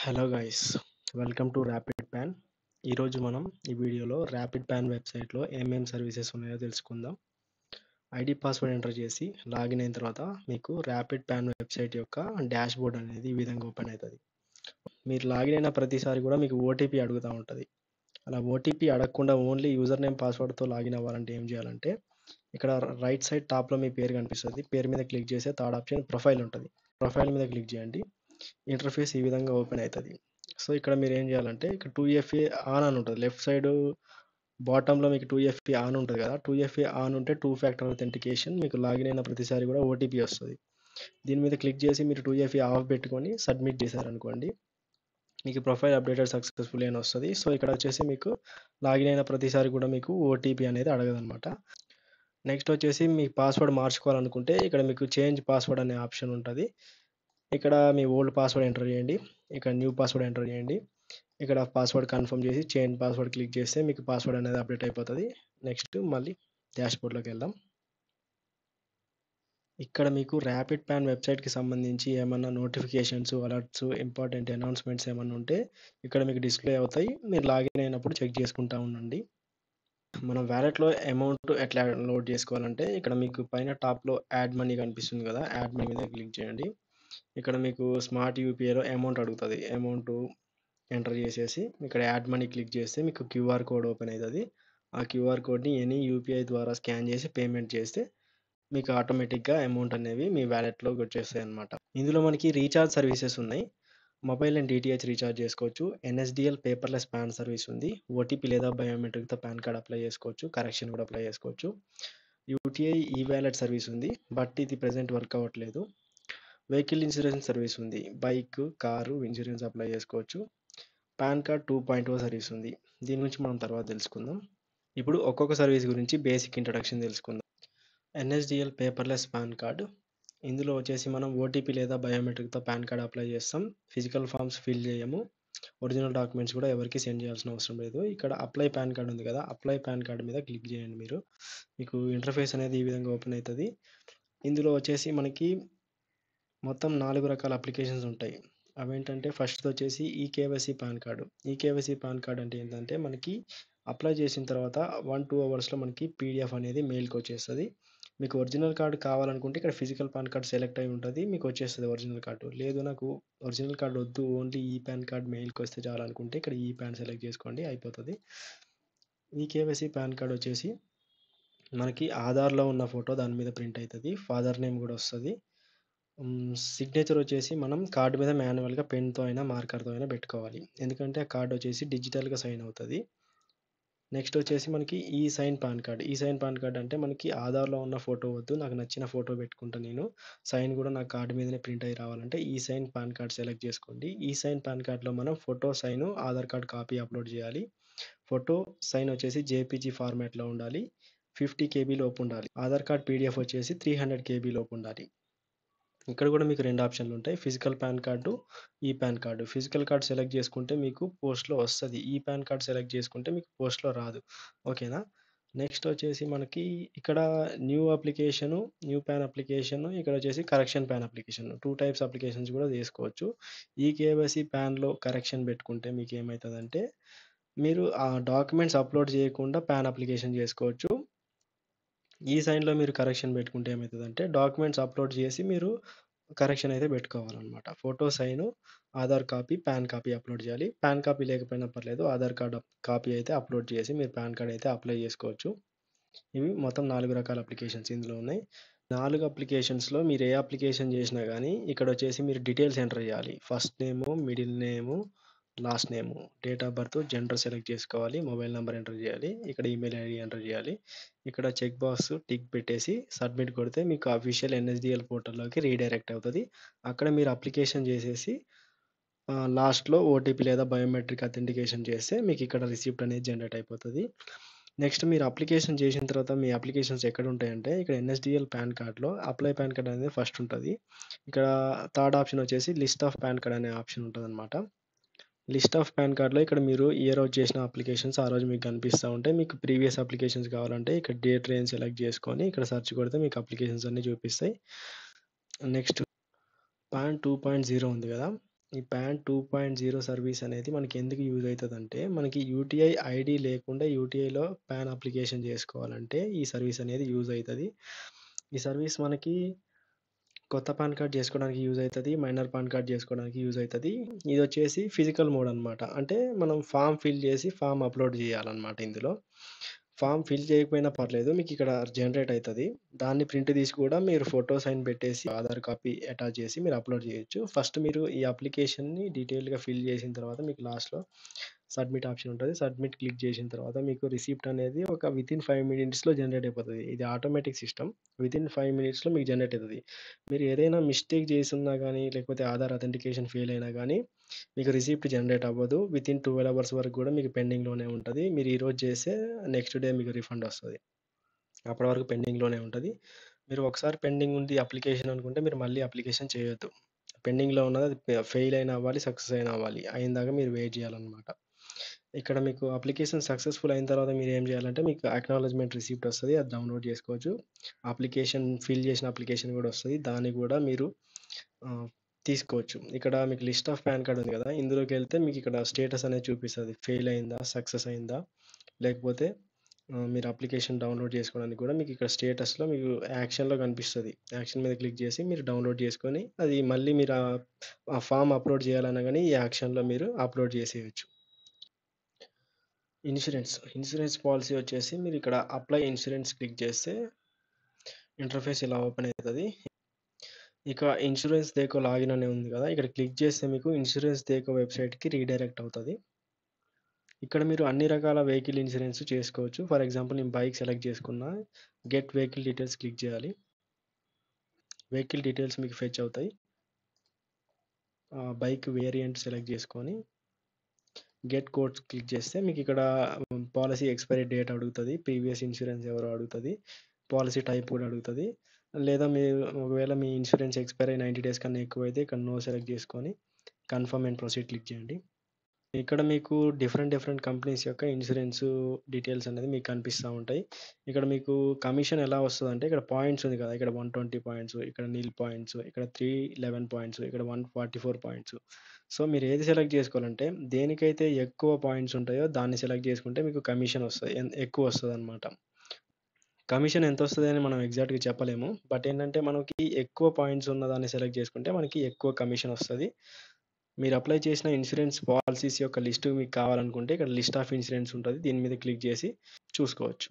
Hello guys, welcome to rapid pan. ఈరోజు మనం ఈ వీడియోలో ర్యాపిడ్ ప్యాన్ వెబ్సైట్లో ఏమేం సర్వీసెస్ ఉన్నాయో తెలుసుకుందాం. ఐడి పాస్వర్డ్ ఎంటర్ చేసి లాగిన్ అయిన తర్వాత మీకు ర్యాపిడ్ ప్యాన్ వెబ్సైట్ యొక్క డాష్ బోర్డ్ అనేది ఈ విధంగా ఓపెన్ అవుతుంది. మీరు లాగిన్ అయిన ప్రతిసారి కూడా మీకు ఓటీపీ అడుగుతూ ఉంటుంది. అలా ఓటీపీ అడగకుండా ఓన్లీ యూజర్ నేమ్ పాస్వర్డ్తో లాగిన్ అవ్వాలంటే ఏం చేయాలంటే ఇక్కడ రైట్ సైడ్ టాప్లో మీ పేరు కనిపిస్తుంది. పేరు మీద క్లిక్ చేస్తే థర్డ్ ఆప్షన్ ప్రొఫైల్ ఉంటుంది. ప్రొఫైల్ మీద క్లిక్ చేయండి. ఇంటర్ఫేస్ ఈ విధంగా ఓపెన్ అవుతుంది. సో ఇక్కడ మీరు ఏం చేయాలంటే ఇక్కడ 2FA ఆన్ అని ఉంటుంది. లెఫ్ట్ సైడ్ బాటంలో మీకు 2FA ఆన్ ఉంటుంది కదా. 2FA ఆన్ ఉంటే 2 ఫ్యాక్టర్ అథెంటికేషన్, మీకు లాగిన్ అయిన ప్రతిసారి కూడా ఓటీపీ వస్తుంది. దీని మీద క్లిక్ చేసి మీరు 2FA ఆఫ్ పెట్టుకొని సబ్మిట్ చేశారనుకోండి, మీకు ప్రొఫైల్ అప్డేటెడ్ సక్సెస్ఫుల్ అని వస్తుంది. సో ఇక్కడ వచ్చేసి మీకు లాగిన్ అయిన ప్రతిసారి కూడా మీకు ఓటీపీ అనేది అడగదనమాట. నెక్స్ట్ వచ్చేసి మీ పాస్వర్డ్ మార్చుకోవాలనుకుంటే ఇక్కడ మీకు చేంజ్ పాస్వర్డ్ అనే ఆప్షన్ ఉంటుంది. ఇక్కడ మీ ఓల్డ్ పాస్వర్డ్ ఎంటర్ చేయండి, ఇక్కడ న్యూ పాస్వర్డ్ ఎంటర్ చేయండి. ఇక్కడ పాస్వర్డ్ కన్ఫర్మ్ చేసి చేంజ్ పాస్వర్డ్ క్లిక్ చేస్తే మీకు పాస్వర్డ్ అనేది అప్డేట్ అయిపోతుంది. నెక్స్ట్ మళ్ళీ డాష్బోర్డ్లోకి వెళ్దాం. ఇక్కడ మీకు ర్యాపిడ్ ప్యాన్ వెబ్సైట్కి సంబంధించి ఏమన్నా నోటిఫికేషన్స్, అలర్ట్స్, ఇంపార్టెంట్ అనౌన్స్మెంట్స్ ఏమన్నా ఉంటే ఇక్కడ మీకు డిస్ప్లే అవుతాయి. మీరు లాగిన్ అయినప్పుడు చెక్ చేసుకుంటూ ఉండండి. మనం వ్యాలెట్లో అమౌంట్ ఎట్లా లోడ్ చేసుకోవాలంటే ఇక్కడ మీకు పైన టాప్లో యాడ్ మనీ కనిపిస్తుంది కదా, యాడ్ మనీ మీద క్లిక్ చేయండి. ఇక్కడ మీకు స్మార్ట్ యూపీఐలో అమౌంట్ అడుగుతుంది. అమౌంట్ ఎంటర్ చేసేసి ఇక్కడ యాడ్ మనీ క్లిక్ చేస్తే మీకు క్యూఆర్ కోడ్ ఓపెన్ అవుతుంది. ఆ క్యూఆర్ కోడ్ని ఎనీ యూపీఐ ద్వారా స్కాన్ చేసి పేమెంట్ చేస్తే మీకు ఆటోమేటిక్గా అమౌంట్ అనేవి మీ వ్యాలెట్లోకి వచ్చేస్తాయి అన్నమాట. ఇందులో మనకి రీఛార్జ్ సర్వీసెస్ ఉన్నాయి. మొబైల్ అండ్ డిటిహెచ్ రీఛార్జ్ చేసుకోవచ్చు. ఎన్ఎస్డిఎల్ పేపర్లెస్ పాన్ సర్వీస్ ఉంది. ఓటీపీ లేదా బయోమెట్రిక్తో పాన్ కార్డ్ అప్లై చేసుకోవచ్చు. కరెక్షన్ కూడా అప్లై చేసుకోవచ్చు. యూటీఐ ఈ వ్యాలెట్ సర్వీస్ ఉంది, బట్ ఇది ప్రజెంట్ వర్క్ అవ్వట్లేదు. వెహికల్ ఇన్సూరెన్స్ సర్వీస్ ఉంది. బైక్, కారు ఇన్సూరెన్స్ అప్లై చేసుకోవచ్చు. పాన్ కార్డ్ 2.0 సర్వీస్ ఉంది. దీని గురించి మనం తర్వాత తెలుసుకుందాం. ఇప్పుడు ఒక్కొక్క సర్వీస్ గురించి బేసిక్ ఇంట్రడక్షన్ తెలుసుకుందాం. NSDL paperless pan card. ఇందులో వచ్చేసి మనం ఓటీపీ లేదా బయోమెట్రిక్తో పాన్ కార్డ్ అప్లై చేస్తాం. ఫిజికల్ ఫామ్స్ ఫిల్ చేయము. ఒరిజినల్ డాక్యుమెంట్స్ కూడా ఎవరికి సెండ్ చేయాల్సిన అవసరం లేదు. ఇక్కడ అప్లై పాన్ కార్డ్ ఉంది కదా, అప్లై పాన్ కార్డ్ మీద క్లిక్ చేయండి. మీకు ఇంటర్ఫేస్ అనేది ఈ విధంగా ఓపెన్ అవుతుంది. ఇందులో వచ్చేసి మనకి మొత్తం 4 రకాల అప్లికేషన్స్ ఉంటాయి. అవేంటంటే ఫస్ట్ వచ్చేసి eKYC pan card. EKYC pan card అంటే ఏంటంటే మనకి అప్లై చేసిన తర్వాత 1-2 అవర్స్లో మనకి పీడిఎఫ్ అనేది మెయిల్కి వచ్చేస్తుంది. మీకు ఒరిజినల్ కార్డు కావాలనుకుంటే ఇక్కడ ఫిజికల్ పాన్ కార్డ్ సెలెక్ట్ అయి ఉంటుంది, మీకు వచ్చేస్తుంది ఒరిజినల్ కార్డు. లేదు నాకు ఒరిజినల్ కార్డు వద్దు, ఓన్లీ ఈ పాన్ కార్డ్ మెయిల్కి వస్తే చాలనుకుంటే ఇక్కడ ఈ పాన్ సెలెక్ట్ చేసుకోండి, అయిపోతుంది. ఈకేవైసీ పాన్ కార్డ్ వచ్చేసి మనకి ఆధార్లో ఉన్న ఫోటో దాని మీద ప్రింట్ అవుతుంది. ఫాదర్ నేమ్ కూడా వస్తుంది. సిగ్నేచర్ వచ్చేసి మనం కార్డు మీద మాన్యువల్గా పెన్తో అయినా మార్కర్తో అయినా పెట్టుకోవాలి, ఎందుకంటే ఆ కార్డు వచ్చేసి డిజిటల్గా సైన్ అవుతుంది. నెక్స్ట్ వచ్చేసి మనకి ఈ సైన్ పాన్ కార్డ్. ఈ సైన్ పాన్ కార్డ్ అంటే మనకి ఆధార్లో ఉన్న ఫోటో వద్దు, నాకు నచ్చిన ఫోటో పెట్టుకుంటా నేను, సైన్ కూడా నా కార్డు మీదనే ప్రింట్ అయ్యి రావాలంటే ఈ సైన్ పాన్ కార్డ్ సెలెక్ట్ చేసుకోండి. ఈ సైన్ పాన్ కార్డ్లో మనం photo, sign, Aadhaar card copy upload చేయాలి. ఫోటో, సైన్ వచ్చేసి జేపీజీ ఫార్మాట్లో ఉండాలి. 50 KB లోపు ఉండాలి. ఆధార్ కార్డ్ పీడిఎఫ్ వచ్చేసి 300 KB లోపు ఉండాలి. ఇక్కడ కూడా మీకు 2 ఆప్షన్లు ఉంటాయి, ఫిజికల్ పాన్ కార్డు, ఈ pan card. Physical card select చేసుకుంటే మీకు పోస్ట్లో వస్తుంది. ఈ పాన్ కార్డ్ సెలెక్ట్ చేసుకుంటే మీకు పోస్ట్లో రాదు. ఓకేనా. నెక్స్ట్ వచ్చేసి మనకి ఇక్కడ new application, new pan application, ఇక్కడ వచ్చేసి correction pan application. 2 types applications కూడా చేసుకోవచ్చు. ఈ కేవైసీ పాన్లో కరెక్షన్ పెట్టుకుంటే మీకు ఏమవుతుందంటే మీరు ఆ డాక్యుమెంట్స్ అప్లోడ్ చేయకుండా పాన్ అప్లికేషన్ చేసుకోవచ్చు. ఈ సైన్లో మీరు కరెక్షన్ పెట్టుకుంటే ఏమవుతుందంటే డాక్యుమెంట్స్ అప్లోడ్ చేసి మీరు కరెక్షన్ అయితే పెట్టుకోవాలన్నమాట. Photo, sign, Aadhaar copy, PAN copy upload చేయాలి. పాన్ కాపీ లేకపోయినా పర్లేదు, ఆధార్ కార్డ్ కాపీ అయితే అప్లోడ్ చేసి మీరు పాన్ కార్డ్ అయితే అప్లై చేసుకోవచ్చు. ఇవి మొత్తం 4 రకాల అప్లికేషన్స్ ఇందులో ఉన్నాయి. 4 అప్లికేషన్స్లో మీరు ఏ అప్లికేషన్ చేసినా కానీ ఇక్కడ వచ్చేసి మీరు డీటెయిల్స్ ఎంటర్ చేయాలి. First name, middle name, last name, date of birth, gender select చేసుకోవాలి, మొబైల్ నెంబర్ ఎంటర్ చేయాలి, ఇక్కడ ఈమెయిల్ ఐడి ఎంటర్ చేయాలి. ఇక్కడ చెక్ బాక్స్ టిక్ పెట్టేసి సబ్మిట్ కొడితే మీకు అఫీషియల్ ఎన్ఎస్డిఎల్ పోర్టల్లోకి రీడైరెక్ట్ అవుతుంది. అక్కడ మీరు అప్లికేషన్ చేసేసి లాస్ట్లో ఓటీపీ లేదా బయోమెట్రిక్ అథెంటికేషన్ చేస్తే మీకు ఇక్కడ రిసిప్ట్ అనేది జనరేట్ అయిపోతుంది. నెక్స్ట్ మీరు అప్లికేషన్ చేసిన తర్వాత మీ అప్లికేషన్స్ ఎక్కడ ఉంటాయంటే ఇక్కడ ఎన్ఎస్డిఎల్ పాన్ కార్డ్లో అప్లై పాన్ కార్డ్ అనేది ఫస్ట్ ఉంటుంది. ఇక్కడ థర్డ్ ఆప్షన్ వచ్చేసి లిస్ట్ ఆఫ్ పాన్ కార్డ్ అనే ఆప్షన్ ఉంటుంది అనమాట. లిస్ట్ ఆఫ్ పాన్ కార్డ్లో ఇక్కడ మీరు ఏ రోజు చేసిన అప్లికేషన్స్ ఆ రోజు మీకు కనిపిస్తూ ఉంటాయి. మీకు ప్రీవియస్ అప్లికేషన్స్ కావాలంటే ఇక్కడ డేట్ రేంజ్ సెలెక్ట్ చేసుకొని ఇక్కడ సెర్చ్ కొడితే మీకు అప్లికేషన్స్ అన్నీ చూపిస్తాయి. నెక్స్ట్ పాన్ 2.0 ఉంది కదా, ఈ పాన్ 2.0 సర్వీస్ అనేది మనకి ఎందుకు యూజ్ అయితదంటే, మనకి యూటీఐ ఐడీ లేకుండా యూటీఐలో పాన్ అప్లికేషన్ చేసుకోవాలంటే ఈ సర్వీస్ అనేది యూజ్ అయితది. ఈ సర్వీస్ మనకి కొత్త పాన్ కార్డ్ చేసుకోవడానికి యూజ్ అయితది. మైనర్ పాన్ కార్డ్ చేసుకోవడానికి యూజ్ అయితది. ఇదొచ్చేసి ఫిజికల్ మోడ్ అనమాట. అంటే మనం ఫార్మ్ ఫిల్ చేసి ఫార్మ్ అప్‌లోడ్ చేయాలనమాట ఇందులో. ఫార్మ్ ఫిల్ చేయకపోయినా పర్లేదు. మీకిక్కడ జనరేట్ అయితది. దాన్ని ప్రింట్ తీసి కూడా మీరు ఫోటో సైన్ పెట్టేసి ఆధార్ కాపీ అటాచ్ చేసి మీరు అప్‌లోడ్ చేయొచ్చు. ఫస్ట్ మీరు ఈ అప్లికేషన్‌ని డీటెయిల్‌గా ఫిల్ చేసిన తర్వాత మీకు లాస్ట్‌లో సబ్మిట్ ఆప్షన్ ఉంటది. సబ్మిట్ క్లిక్ చేసిన తర్వాత మీకు రిసిప్ట్ అనేది ఒక వితిన్ 5 మినిట్స్‌లో జనరేట్ అయిపోతది. ఇది ఆటోమేటిక్ సిస్టమ్. వితిన్ 5 మినిట్స్‌లో మీకు జనరేట్ అయితది. మీరు ఏదైనా మిస్టేక్ చేసున్నా గానీ, లేకపోతే ఆధార్ అథెంటికేషన్ ఫెయిల్ అయినా గానీ, మీకు రిసిప్ట్ జనరేట్ అవ్వదు. వితిన్ 12 అవర్స్ వరకు గూడా మీకు పెండింగ్‌లోనే ఉంటది. మీరు ఈరోజు చేస్తే నెక్స్ట్ డే మీకు రిఫండ్ వస్తది. అప్పటి వరకు పెండింగ్‌లోనే ఉంటది. మీరు ఒకసారి పెండింగ్ ఉంది అప్లికేషన్ అనుకుంటే మీరు మళ్ళీ అప్లికేషన్ చేయొద్దు. పెండింగ్‌లో ఉన్నది అది ఫెయిల్ అయినా అవ్వాలి, సక్సెస్ అయినా అవ్వాలి. అయిందాక మీరు వెయిట్ చేయాలనమాట. ఇక్కడ మీకు అప్లికేషన్ సక్సెస్‌ఫుల్ అయిన తర్వాత మీరేం చేయాలంటే మీకు అక్నాలెడ్జ్‌మెంట్ రిసిప్ట్ వస్తది. అది డౌన్‌లోడ్ చేసుకోవచ్చు. అప్లికేషన్ ఫిల్ చేసిన అప్లికేషన్ గూడా వస్తది. దాన్ని గూడా మీరు ఆహ్, తీసుకోవచ్చు. ఇక్కడ మీకు లిస్ట్ ఆఫ్ పాన్ కార్డ్ ఉంది గదా! ఇందులోకెళ్తే మీకిక్కడ స్టేటస్ అనేది చూపిస్తది. ఫెయిల్ అయిందా? సక్సెస్ అయిందా? లేకపోతే మీరు అప్లికేషన్ డౌన్‌లోడ్ చేసుకోవడానికి గూడా మీకిక్కడ స్టేటస్‌లో మీకు యాక్షన్‌లో కనిపిస్తది. యాక్షన్ మీద క్లిక్ చేసి మీరు డౌన్‌లోడ్ చేసుకొని అది మళ్ళీ మీరు ఆ ఫార్మ్ అప్‌లోడ్ చేయాలన్నా గానీ ఈ యాక్షన్‌లో మీరు అప్‌లోడ్ చేసేయొచ్చు. ఇన్సూరెన్స్ పాలిసీ వచ్చేసి మీరిక్కడ అప్లై ఇన్సూరెన్స్ క్లిక్ చేస్తే ఇంటర్ఫేస్ ఇలా ఓపెన్ అయితది. ఇక ఇన్సూరెన్స్ దేకో లాగిన్ అని ఉంది గదా! ఇక్కడ క్లిక్ చేస్తే మీకు ఇన్సూరెన్స్ దేకో వెబ్‌సైట్‌కి రీడైరెక్ట్ అవుతది. ఇక్కడ మీరు అన్ని రకాల వెహికల్ ఇన్సూరెన్స్ చేసుకోవచ్చు. ఫర్ ఎగ్జాంపుల్ నేను బైక్ సెలెక్ట్ చేసుకున్నా. గెట్ వెహికల్ డీటెయిల్స్ క్లిక్ చేయాలి. వెహికల్ డీటెయిల్స్ మీకు ఫెచ్ అవుతాయి. బైక్ వేరియంట్ సెలెక్ట్ చేసుకొని గెట్ కోడ్స్ క్లిక్ చేస్తే మీకిక్కడ పాలిసీ ఎక్స్‌పైరీ డేట్ అడుగుతది. ప్రీవియస్ ఇన్సూరెన్స్ ఎవరో అడుగుతది. పాలిసీ టైప్ కూడా అడుగుతది. లేదా మీరు ఒకవేళ మీ ఇన్సూరెన్స్ ఎక్స్‌పైర్ అయ్యి 90 డేస్ కన్నా ఎక్కువైతే ఇక్కడ నో సెలెక్ట్ చేసుకొని కన్ఫర్మ్ అండ్ ప్రొసీడ్ క్లిక్ చేయండి. ఇక్కడ మీకు డిఫరెంట్ కంపెనీస్ యొక్క ఇన్సూరెన్స్ డీటెయిల్స్ అనేది మీకు కనిపిస్తా ఉంటాయి. ఇక్కడ మీకు కమిషన్ ఎలా వస్తదంటే ఇక్కడ పాయింట్స్ ఉంది కదా! ఇక్కడ 120 పాయింట్స్, ఇక్కడ నిల్ పాయింట్స్, ఇక్కడ 311 పాయింట్స్, ఇక్కడ 144 పాయింట్స్. సో, మీరు ఏది సెలెక్ట్ చేసుకోవాలంటే దేనికైతే ఎక్కువ పాయింట్స్ ఉంటాయో దాన్ని సెలెక్ట్ చేసుకుంటే మీకు కమిషన్ వస్తది. ఎక్కువ వస్తదనమాట. కమిషన్ ఎంతొస్తది అని మనం ఎగ్జాక్ట్‌గా చెప్పలేము. బట్ ఏంటంటే మనకి ఎక్కువ పాయింట్స్ ఉన్నదాన్ని సెలెక్ట్ చేసుకుంటే మనకి ఎక్కువ కమిషన్ వస్తది. మీరు అప్లై చేసిన ఇన్సూరెన్స్ పాలిసీస్ యొక్క లిస్ట్ మీకు కావాలనుకుంటే ఇక్కడ లిస్ట్ ఆఫ్ ఇన్సూరెన్స్ ఉంటది. దీని మీద క్లిక్ చేసి చూసుకోవచ్చు.